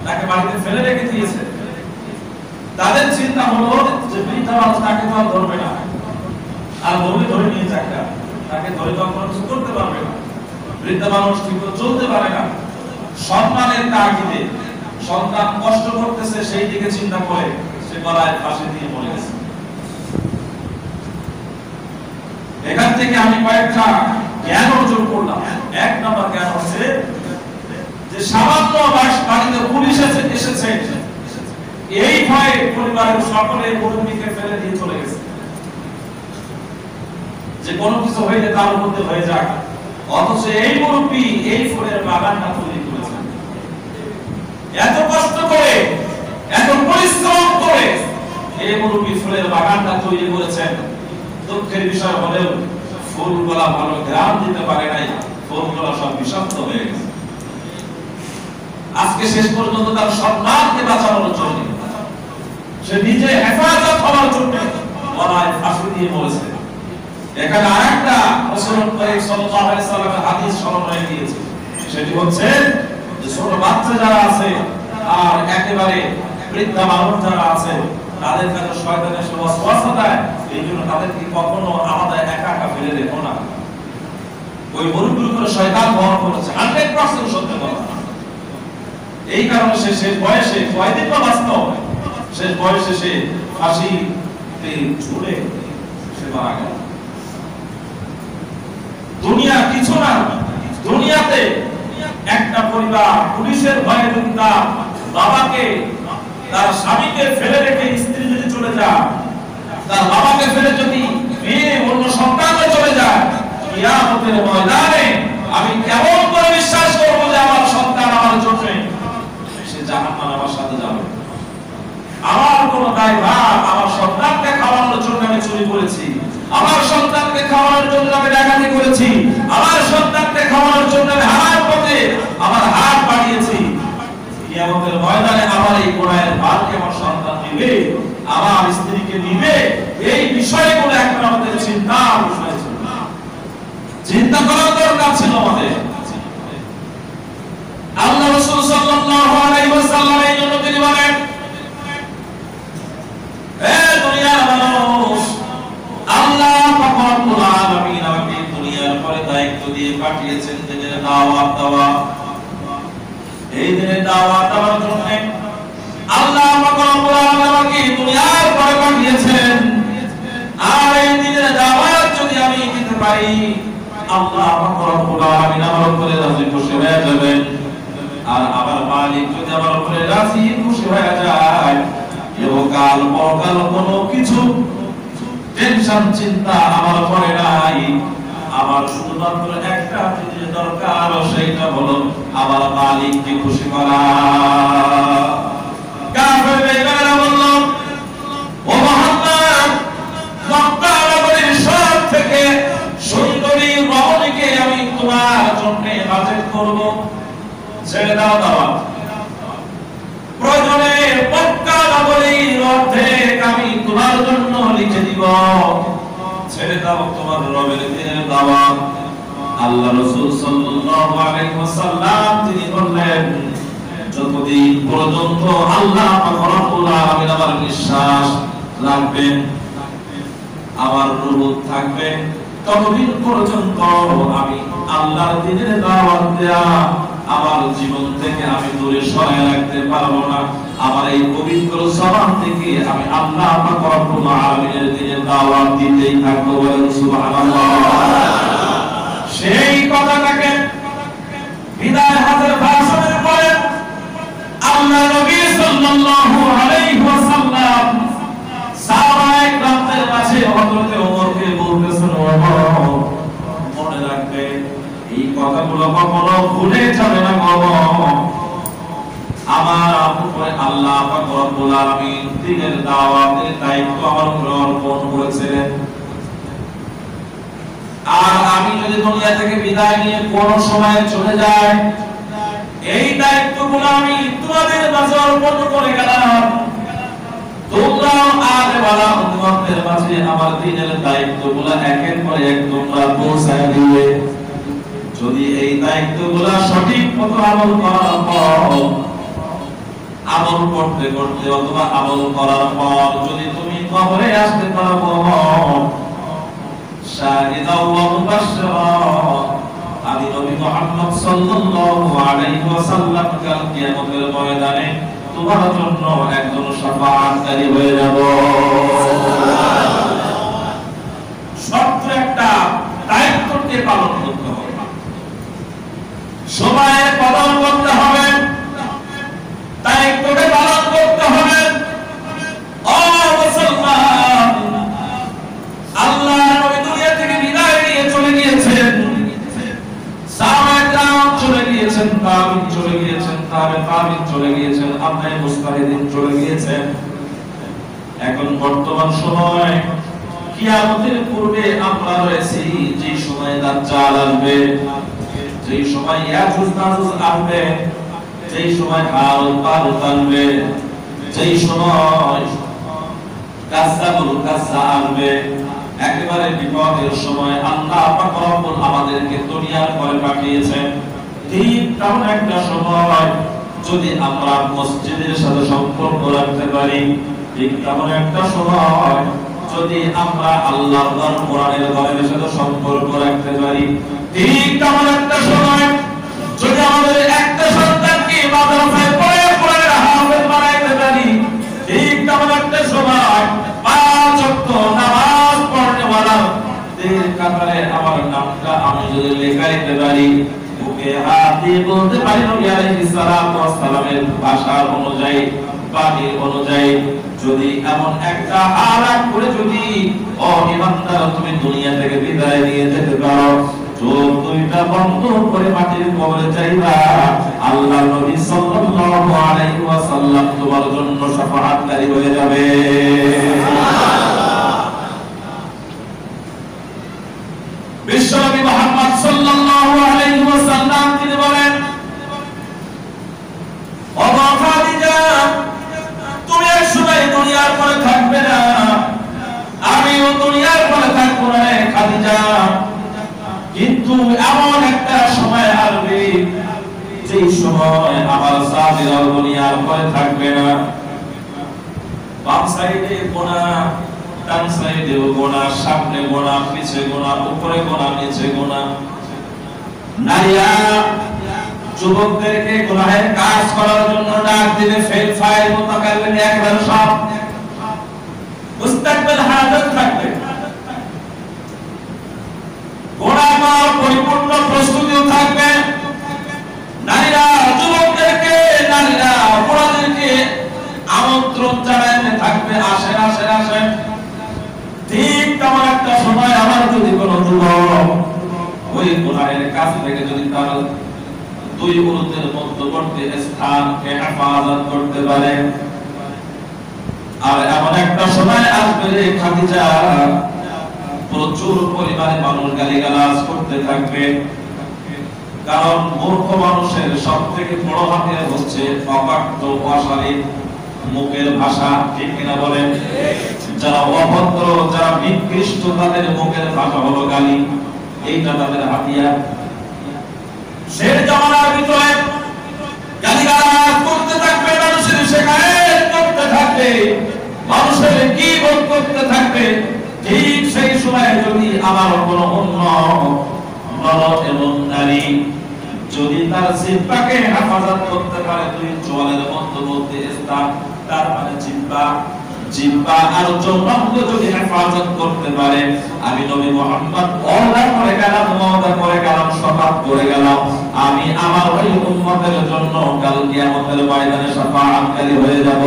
Speaker 1: তাকে বাড়িতে ফেলে রেখে দিয়েছে। তাদের চিন্তা হলো যে বৃদ্ধা মানুষ তাকে তো আর ধরবে না, আর ধরে নিয়ে যাক, তাকে ধরে তো কোনো কিছু করতে পারবে না। বৃদ্ধা মানুষ ঠিক চলতে পারে না, সম্মানের তাগিদে সন্তান কষ্ট করতেছে সেই দিকে চিন্তা করে সে গলায় ফাঁসি দিয়ে মরে গেছে। এখান থেকে আমি কয়েকটা জ্ঞান অর্জন করলাম। 1 নম্বর জ্ঞান হচ্ছে যে সামান্য বাড়িতে পুলিশ এসেছে, এই ভয়ে পরিবারের সকলে মুরব্বীকে ফেলে দিয়ে চলে গেছে, যে কোনো কিছু হইলে তার মধ্যে হয়ে যাক। অথচ এই মুরব্বী এই ফুলের বাগানটা তৈরি করেছেন, এত কষ্ট করে, এত পরিশ্রম করে এই মুরব্বী ফুলের বাগানটা তৈরি করেছেন। দুঃখের বিষয় হলেও ফুলগুলা ভালো গ্রাম দিতে পারে নাই, ফুলগুলা সব বিষাক্ত হয়ে গেছে। আজকে শেষ পর্যন্ত তার সম্মানকে বাঁচানোর জন্য, সে নিজে হেফাজত হওয়ার জন্য গলায় ফাঁসি দিয়ে মরেছে। এখানে আরেকটা রাসূলুল্লাহ সাল্লাল্লাহু আলাইহি সাল্লামের হাদিস স্মরণ হয়ে গিয়েছে, সেটি হচ্ছে যে ছোট বাচ্চা যারা আছে আর একেবারে বৃদ্ধা মানুষ যারা আছে তাদের কাছে শয়তান এসে ওয়াসওয়াসা দেয়, এই জন্য তাদেরকে কখনো আলাদা একা একা ফেলে রেখো না। ওই মুরব্বির উপরে শয়তান ভর করেছে 100% সত্য কথা। এই কারণে সে শেষ বয়সে কয়দিন বা বাঁচত, শেষ বয়সে সে ফাঁসিতে ঝুলে সে মারা গেল। দুনিয়া কিছু না, দুনিয়াতে একটা পরিবার পুলিশের ভয়ে যদি তার বাবাকে, তার স্বামীকে ফেলে রেখে স্ত্রী যদি চলে যায়, তার বাবাকে ফেলে যদি মেয়ে অন্য সন্তানে চলে যায়, কিয়ামতের ময়দানে আমি কেমন করে বিশ্বাস করব যে আমার সন্তান আমার জন্য সে জাহান্নামে আমার সাথে যাবে? আমার কোন দায়ভার, আমার সন্তানকে খাওয়ানোর জন্য আমি চুরি করেছি, আমার সন্তানকে খাওয়ানোর জন্য আমি ডাকাতি করেছি, আমার সন্তানকে খাওয়ানোর জন্য আমি হারাম পথে আমার হাত বাড়িয়েছি, কিয়ামতের ময়দানে আমার এই গুনাহের ভারকে আমার সন্তান নিবে, আমার স্ত্রীকে নিবে? এই বিষয়গুলো এখন আমাদের চিন্তার বিষয় ছিল, চিন্তা করার দরকার ছিল আমাদের। আল্লাহ রাসূল সাল্লাল্লাহু আলাইহি ওয়াসাল্লাম এই জন্য তিনি বলেন, হে দুনিয়ার মানুষ, আল্লাহ পাক রব্বুল আলামিন আমাকে দুনিয়ার পরে দায়িত্ব দিয়ে পাঠিয়েছেন দিনের দাওয়াত দেওয়া। এই দিনের দাওয়াত দেওয়ার জন্য আল্লাহ পাক রব্বুল আলামিন আমাকে দুনিয়ার পরে পাঠিয়েছেন। আর এই দিনের দাওয়াত যদি আমি দিতে পারি, আল্লাহ পাক রব্বুল আলামিন আমার উপরে রাজি খুশি হয়ে যাবেন। আর আমার মালিক যদি আমার উপরে রাজি খুশি হয়ে যায়, ইহকাল পরকাল কোনো কিছু টেনশন চিন্তা আমার পরে নাই। আমার শুধুমাত্র একটা জিনিস দরকার, সেইটা হলো আমার মালিককে খুশি করা। কাফের বেঈমানরা বলল, ও মুহাম্মদ, মক্কা নগরীর সব থেকে সুন্দরী রমণীকে আমি তোমার জন্য বাজেট করব, ছেড়ে দাও দাওয়াত। প্রয়োজনে মক্কা নগরীর অর্ধেক আমি তোমার জন্য লিখে দিব, ছেড়ে দাও তোমার রবের দিনের দাওয়াত। আল্লাহ রাসূল সাল্লাল্লাহু আলাইহি ওয়াসাল্লাম তিনি বললেন, যতদিন পর্যন্ত আল্লাহ পাক রব্বুল আলামিন আমার নিঃশ্বাস রাখবেন, আমার রূহ থাকবে, ততদিন পর্যন্ত আমি আল্লাহর দিনের দাওয়াত দেয়া আমার জীবন থেকে আমি দূরে সরায় রাখতে পারবো না। আমার এই পবিত্র জবান থেকে আমি আল্লাহ পাক রব্বুল আলামিনের দিনের দাওয়াত দিতেই থাকবো। বলেন সুবহানাল্লাহ। সেই কথাটাকে বিদায় হাজার ভাষণের পরে আল্লাহ নবী সাল্লাল্লাহু আলাইহি ওয়াসাল্লাম সাহাবায়ে কেরামদের মাঝে হযরত ওমরকে বলতেছেন, ওমর, মনে রাখবে এই কথাগুলো কখনো ভুলে যাবে না। আমার উপরে আল্লাহ পাক রব্বুল আলামিন দিনের দাওয়াতের দায়িত্ব আমার উপরে অর্পণ করেছিলেন। আর আমি যদি দুনিয়া থেকে বিদায় নিয়ে কোন সময় চলে যাই, এই দায়িত্বগুলো আমি তোমাদের মাঝে অর্পণ করে গেলাম। তোমরাও আগেওয়ালা উম্মতের মাঝে আমার দিনের দায়িত্বগুলো একের পর এক তোমরা পৌঁছায় দিবে। যদি এই দায়িত্বগুলো সঠিক মতো আমল করার পর, আমল করতে করতে অথবা আমল করার পর যদি তুমি কবরে আসতে পারো শাহিদাও ওয়া মুবাশশিরা, আমি নবী মুহাম্মদ সাল্লাল্লাহু আলাইহি ওয়াসাল্লাম কাল কিয়ামতের ময়দানে তোমার জন্য একজন শাফাআতকারী হয়ে যাব। শর্ত একটা, দায়িত্বকে পালন করতে হবে, সময়ে পালন করতে হবে, দায়িত্বকে পালন করতে হবে। ও মুসলমান, আল্লাহ নবী দুনিয়া থেকে বিদায় নিয়ে চলে গিয়েছেন, সাহাবায়ে চলে গিয়েছেন, তাবিঈন চলে গিয়েছেন, তাবিঈন চলে গিয়েছেন, আব্বায়ে মুস্তাহিদিন চলে গিয়েছেন। এখন বর্তমান সময় কিয়ামতের পূর্বে আমরা রয়েছি, যে সময় দাজ্জাল আসবে, যে সময় ইয়াজুজ মাজুজ আসবে, যেই সময় হাল পাল টানবে, যেই সময় কাসাবুল কাসা আসবে, একেবারে বিপদের সময় আল্লাহ পাক রব্বুল আমাদেরকে দুনিয়ার পরে পাঠিয়েছেন। ঠিক তেমন একটা সময় যদি আমরা মসজিদের সাথে সম্পর্ক রাখতে পারি, ঠিক তেমন একটা সময় যদি আমরা আল্লাহর ঘর কোরআনের ঘরের সাথে সম্পর্ক রাখতে পারি, ঠিক তেমন একটা সময় যদি আমাদের একটা সন্তানকে মাদ্রাসায় পড়ে কোরআনের হাফেজ বানাইতে পারি, ঠিক তেমন একটা সময় 5 ওয়াক্ত নামাজ পড়নেওয়ালাদের কাতারে আমার নামটা আমি যদি লেখাইতে পারি, বুকে হাত দিয়ে বলতে পারি নবী আলাইহিস সালাতু ওয়াস সালামের ভাষার অনুযায়ী, বাণীর অনুযায়ী, যদি এমন একটা হালাত করে যদি ও ইমানদার তুমি দুনিয়া থেকে বিদায় নিয়ে যেতে পারো, চোখ দুইটা বন্ধ করে মাটির কবরে যাইবা, আল্লাহর নবী সাল্লাল্লাহু আলাইহি ওয়াসাল্লাম তোমার জন্য শাফাআতকারী হয়ে যাবে। বিশ্বনবী মুহাম্মদ সাল্লাল্লাহু আলাইহি ওয়াসাল্লাম তিনি বলেন, ও খাদিজা, তুমি একসময় দুনিয়ার পরে থাকবে না, আমিও দুনিয়ার পরে থাকবো না খাদিজা, কিন্তু এমন একটা সময় আসবে যেই সময় আমার সাহাবীরা দুনিয়ার পরে থাকবে না। বাম সাইডে গোনা, ডান সাইডে গোনা, সামনে গোনা, পিছে গোনা, উপরে গোনা, নিচে গোনা। নারীরা যুবকদেরকে গুনাহের কাজ করার জন্য ডাক দিলে ফেল ফাইল মুতাকাল্লিম একবারে সব মুস্তাকবিল হাজত থাকবে, গোনার পরিপূর্ণ প্রস্তুতিও থাকবে। নারীরা যুবকদেরকে, নারীরা অপরাধীদেরকে আমন্ত্রণ জানাতে থাকবে, আসেন আসেন আসেন। ঠিক তেমন একটা সময় আমার যদি কোনো যুবক ওই গুনাহের কাজ থেকে যদি তার দুই উরুতের মধ্যবর্তী স্থানকে হেফাজত করতে পারে, আর এমন একটা সময় আসবে খাদিজা প্রচুর পরিমাণে মানুষ গালিগালাজ করতে থাকবে, কারণ মূর্খ মানুষের সব থেকে বড় হাতিয়ার হচ্ছে অবাক্য অশালীন মুখের ভাষা, ঠিক কিনা বলেন? যারা অভদ্র, যারা নিকৃষ্ট, তাদের মুখের ভাষা হলো গালি, এইটা তাদের হাতিয়ার। সেই জামানার ভিতরে গালিগালাজ করতে থাকবে, মানুষের শিকায়ত করতে থাকবে, মানুষের গীবত করতে থাকবে। ঠিক সেই সময় যদি আমার কোনো অন্য নর এবং নারী যদি তার জিহ্বাকে হেফাজত করতে পারে, দুই চোয়ালের মধ্যবর্তী স্থান, তার মানে জিহ্বা আর জবানকে যদি হেফাজত করতে পারে, আমি নবী মুহাম্মদ ওয়াদা করে গেলাম, শপথ করে গেলাম, আমি আমার ওই উম্মতের জন্য কাল কিয়ামতের ময়দানে শাফাআতকারী হয়ে যাব।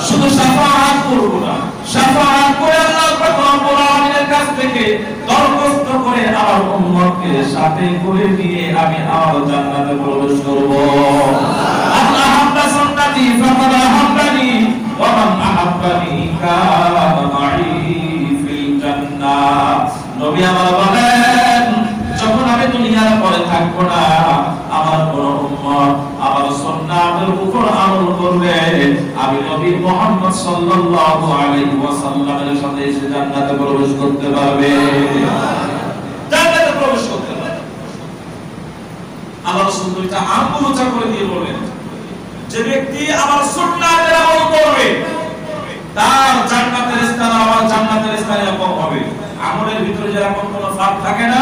Speaker 1: শুধু শাফাআত করব না, শাফাআত করে আল্লাহ পাক রব্বুল আলামিনের কাছ থেকে দরখাস্ত করে আমার উম্মতকে সাথে করে নিয়ে আমি আমার জান্নাতে প্রবেশ করব। আল্লাহ হাব্বা সুন্নতি ফাকাদ আহাব্বানি ওয়া মান আহাব্বানি কানা মাই ফিল জান্নাহ। নবী আমার বলেন, যখন আমি দুনিয়ার পরে থাকবো না, আমার কোন উম্মত আমার সুন্নাতের উপর আমল করবে, আমি নবী মুহাম্মদ সাল্লাল্লাহু আলাইহি ওয়াসাল্লামের সাথে এসে জান্নাতে প্রবেশ করতে পারবে, জান্নাতে প্রবেশ করতে পারবে। আল্লাহ রাসূল দুইটা আঙ্গুল উঁচা করে দিয়ে বলেন, যে ব্যক্তি আমার সুন্নাতের আমল করবে তার জান্নাতের স্থান আমার জান্নাতের স্থানে কম হবে। আমলের ভিতরে যেরকম কোনো ফাঁক থাকে না,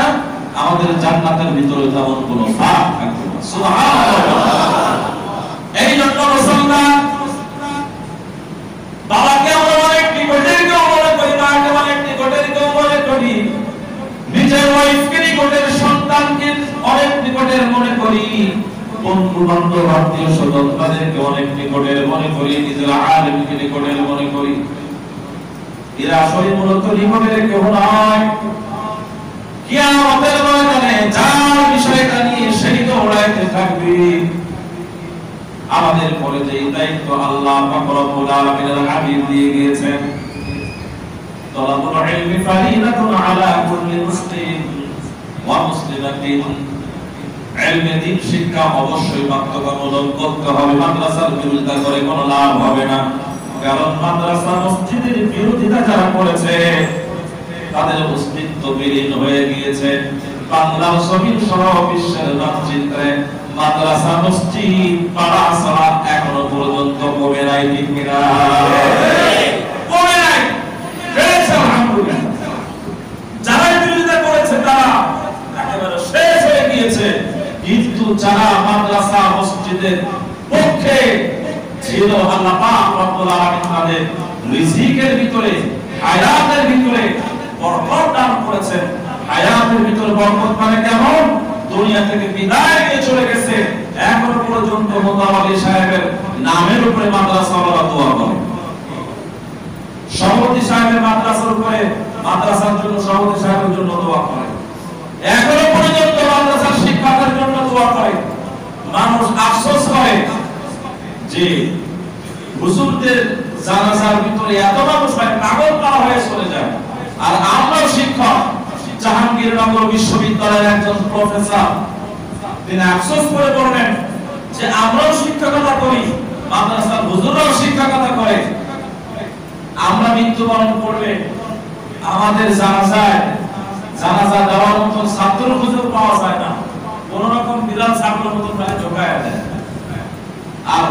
Speaker 1: আমাদের জান্নাতের ভিতরে তেমন কোনো ফাঁক থাকবে না। সুবহানাল্লাহ। এই জন্য মুসলমান বাবাকে আমরা অনেক নিকটের কেউ মনে করি, মাকে অনেক নিকটের কেউ মনে করি, নিজের ওয়াইফকে নিকটের, সন্তানকে অনেক নিকটের মনে করি, বন্ধু বান্ধব আত্মীয় স্বজন তাদেরকে অনেক নিকটের মনে করি, নিজের আলেমকে নিকটের মনে করি। এরা আসলে মূলত নিকটের কেউ নয়। কিয়ামতের ময়দানে যার বিষয়টা নিয়ে সেই তো উড়াইতে থাকবে। আমাদের পরে যে দায়িত্ব আল্লাহ পাক রব্বুল আলামিনের হাবিব দিয়ে গিয়েছেন, তলাবুল ইলমি ফারিদাতুন আলা কুল্লি মুসলিম ওয়া মুসলিমাতিন। ইলমে দ্বীন শিক্ষা অবশ্যই বাধ্যতামূলক করতে হবে। মাদ্রাসার বিরোধিতা করে কোনো লাভ হবে না, কারণ মাদ্রাসা মসজিদের বিরোধিতা যারা করেছে তাদের অস্তিত্ব বিলীন হয়ে গিয়েছে। বাংলার জমিন সহ বিশ্বের মানচিত্রে মাদ্রাসা মসজিদ পাড়া ছাড়া এখনো পর্যন্ত কমে নাই, ঠিক কিনা? কমে নাই, বেশ আলহামদুলিল্লাহ। যারা বিরোধিতা করেছে তারা একেবারে শেষ হয়ে গিয়েছে, কিন্তু যারা মাদ্রাসা মসজিদের পক্ষে ছিল আল্লাহ পাক রব্বুল আলামিন তাদের রিজিকের ভিতরে, হায়াতের ভিতরে বরকত দান করেছেন। হায়াতের ভিতরে বরকত মানে কেমন? দুনিয়া থেকে বিদায় নিয়ে চলে গেছে, এখনো পর্যন্ত মোতাওয়ালি সাহেবের নামের উপরে মাদ্রাসাওয়ালা দোয়া করে। সভাপতি সাহেবের মাদ্রাসার উপরে, মাদ্রাসার জন্য সভাপতি সাহেবের জন্য দোয়া করে, এখনো পর্যন্ত মাদ্রাসার শিক্ষকদের জন্য দোয়া করে। মানুষ আফসোস করে যে হুজুরদের জানাজার ভিতরে এত মানুষ হয়, পাগল পাড়া হয়ে চলে যায়। আর আমরাও শিক্ষক, জাহাঙ্গীরনগর বিশ্ববিদ্যালয়ের একজন প্রফেসর, তিনি আফসোস করে বলবেন যে আমরাও শিক্ষকতা করি, মাদ্রাসার হুজুররাও শিক্ষকতা করে। আমরা মৃত্যুবরণ করলে আমাদের জানাজা দেওয়ার মতো ছাত্র হুজুর পাওয়া যায় না, কোন রকম বিরাট ছাত্রের মতো প্রায় ঢোকায় দেয়। আর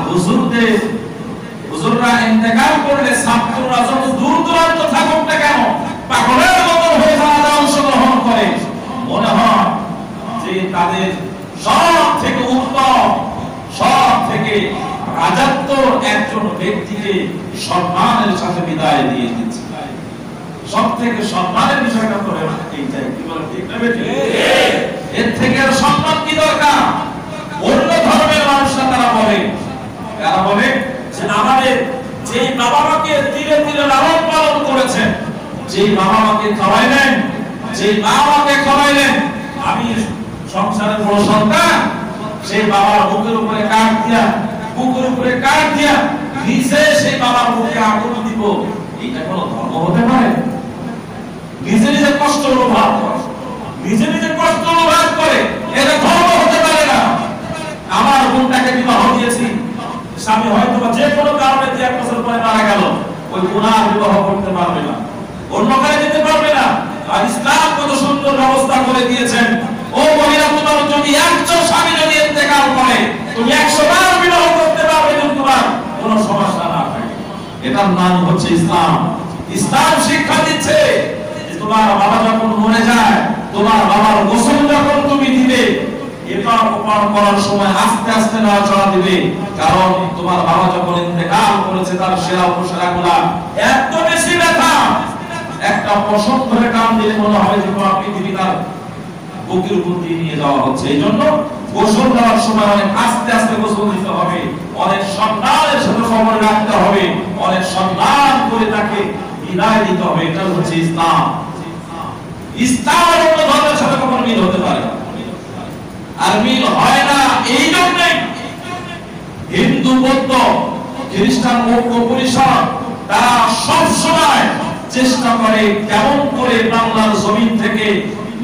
Speaker 1: হুজুররা ইন্তেকাল করলে ছাত্ররা যত দূর দূরান্ত থাকুক না কেন পাগলের মতো হয়ে জানাজা অংশগ্রহণ করে। মনে হয় যে তাদের সব থেকে উত্তম, সব থেকে রাজত্বর একজন ব্যক্তিকে সম্মানের সাথে বিদায় দিয়ে দিচ্ছে। সব থেকে সম্মানের বিষয়টা করে এইটাই, কি বলে ঠিক না বেটি? এর থেকে আর সম্মান কি দরকার? অন্য ধর্মের মানুষরা তারা বলে যে আমাদের যে বাবা মাকে ধীরে ধীরে লালন পালন করেছেন, যে বাবা মাকে খাওয়াইলেন, যে বাবা মাকে খাওয়াইলেন, আমি সংসারের বড় সন্তান, সেই বাবার মুখের উপরে কাঠ দিয়া, বুকের উপরে কাঠ দিয়া নিজে সেই বাবার মুখে আগুন দিব, এটা কোনো ধর্ম হতে পারে? নিজে নিজে কষ্ট অনুভব করে, এটা ধর্ম হতে পারে না। আমার বোনটাকে বিবাহ দিয়েছি, স্বামী হয়তো যে কোনো কারণে 1 বছর পরে মারা গেল, ওই গুনাহ বিবাহ করতে পারবে না, অন্য কারে যেতে পারবে না। আর ইসলাম কত সুন্দর ব্যবস্থা করে দিয়েছেন, ও মহিলা তোমার যদি একজন স্বামী যদি ইন্তেকাল করে তুমি 100 বার বিবাহ করতে পারবে, যদি তোমার কোনো সমস্যা না থাকে। এটার নাম হচ্ছে ইসলাম। ইসলাম শিক্ষা দিচ্ছে যে তোমার বাবা যখন মরে যায়, তোমার বাবার গোসল যখন তুমি দিবে, এটা ওপার করার সময় আস্তে আস্তে নাড়াচাড়া দিবে, কারণ তোমার বাবা যখন ইন্তেকাল করেছে তার সেরা উপসেরাগুলা এত বেশি ব্যথা, একটা পশম ধরে টান দিলে মনে হয় যে তোমার পৃথিবী তার বুকের উপর দিয়ে নিয়ে যাওয়া হচ্ছে। এই জন্য গোসল দেওয়ার সময় অনেক আস্তে আস্তে গোসল দিতে হবে, অনেক সম্মানের সাথে খবর রাখতে হবে, অনেক সম্মান করে তাকে বিদায় দিতে হবে। এটা হচ্ছে ইসলাম। ইসলাম অন্য ধর্মের সাথে কখনো মিল হতে পারে না, আর মিল হয় না। এই জন্যই হিন্দু, বৌদ্ধ, খ্রিস্টান ঐক্য পরিষদ তারা সব সময় চেষ্টা করে কেমন করে বাংলার জমিন থেকে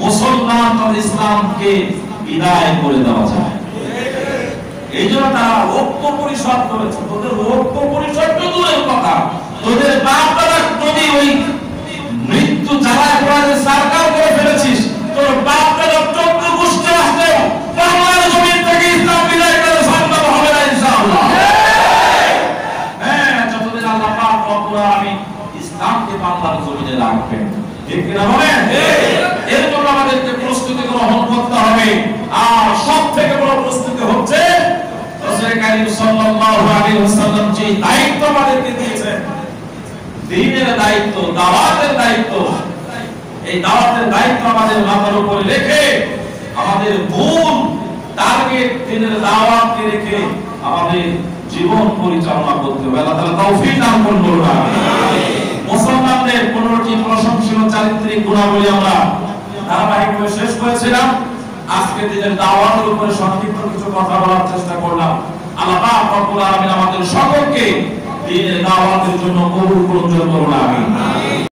Speaker 1: মুসলমান ও ইসলামকে বিদায় করে দেওয়া যায়। এই জন্য তারা ঐক্য পরিষদ করেছে। তোদের ঐক্য পরিষদ তো দূরের কথা, তোদের বাপ দাদা যদি ওই মৃত্যু জ্বালায় পড়াতে সরকার করে ফেলেছিস, তোর বাপ দাদা 14 গোষ্ঠী আসলে বাংলার জমিন থেকে ইসলাম বিদায় করা সম্ভব হবে না ইনশাআল্লাহ। হ্যাঁ, যতদিন আল্লাহ পাক রব্বুল আলামিন ইসলামকে বাংলার জমিনে রাখবেন, ঠিক কিনা বলেন? এর জন্য আমাদেরকে প্রস্তুতি গ্রহণ করতে হবে। আর সব থেকে বড় প্রস্তুতি হচ্ছে রাসূল কারীম সাল্লাল্লাহু আলাইহি ওয়াসাল্লাম যে দায়িত্ব আমাদেরকে দিয়েছেন, দ্বীনের দায়িত্ব, দাওয়াতের দায়িত্ব, এই দাওয়াতের দায়িত্ব আমাদের মাথার উপরে রেখে আমাদের মূল টার্গেট দ্বীনের দাওয়াতকে রেখে আমাদের জীবন পরিচালনা করতে হবে। আল্লাহ তাআলা তৌফিক দান করুন। আমিন। মুসলমানদের 15টি প্রশংসনীয় চারিত্রিক গুণাবলী আমরা ধারাবাহিকভাবে শেষ করেছিলাম। আজকে দিনের দাওয়াতের উপরে সংক্ষিপ্ত কিছু কথা বলার চেষ্টা করলাম। আল্লাহ পাক রব্বুল আলামিন আমাদের সকলকে দ্বীনের দাওয়াতের জন্য কবুল করুন। আমিন।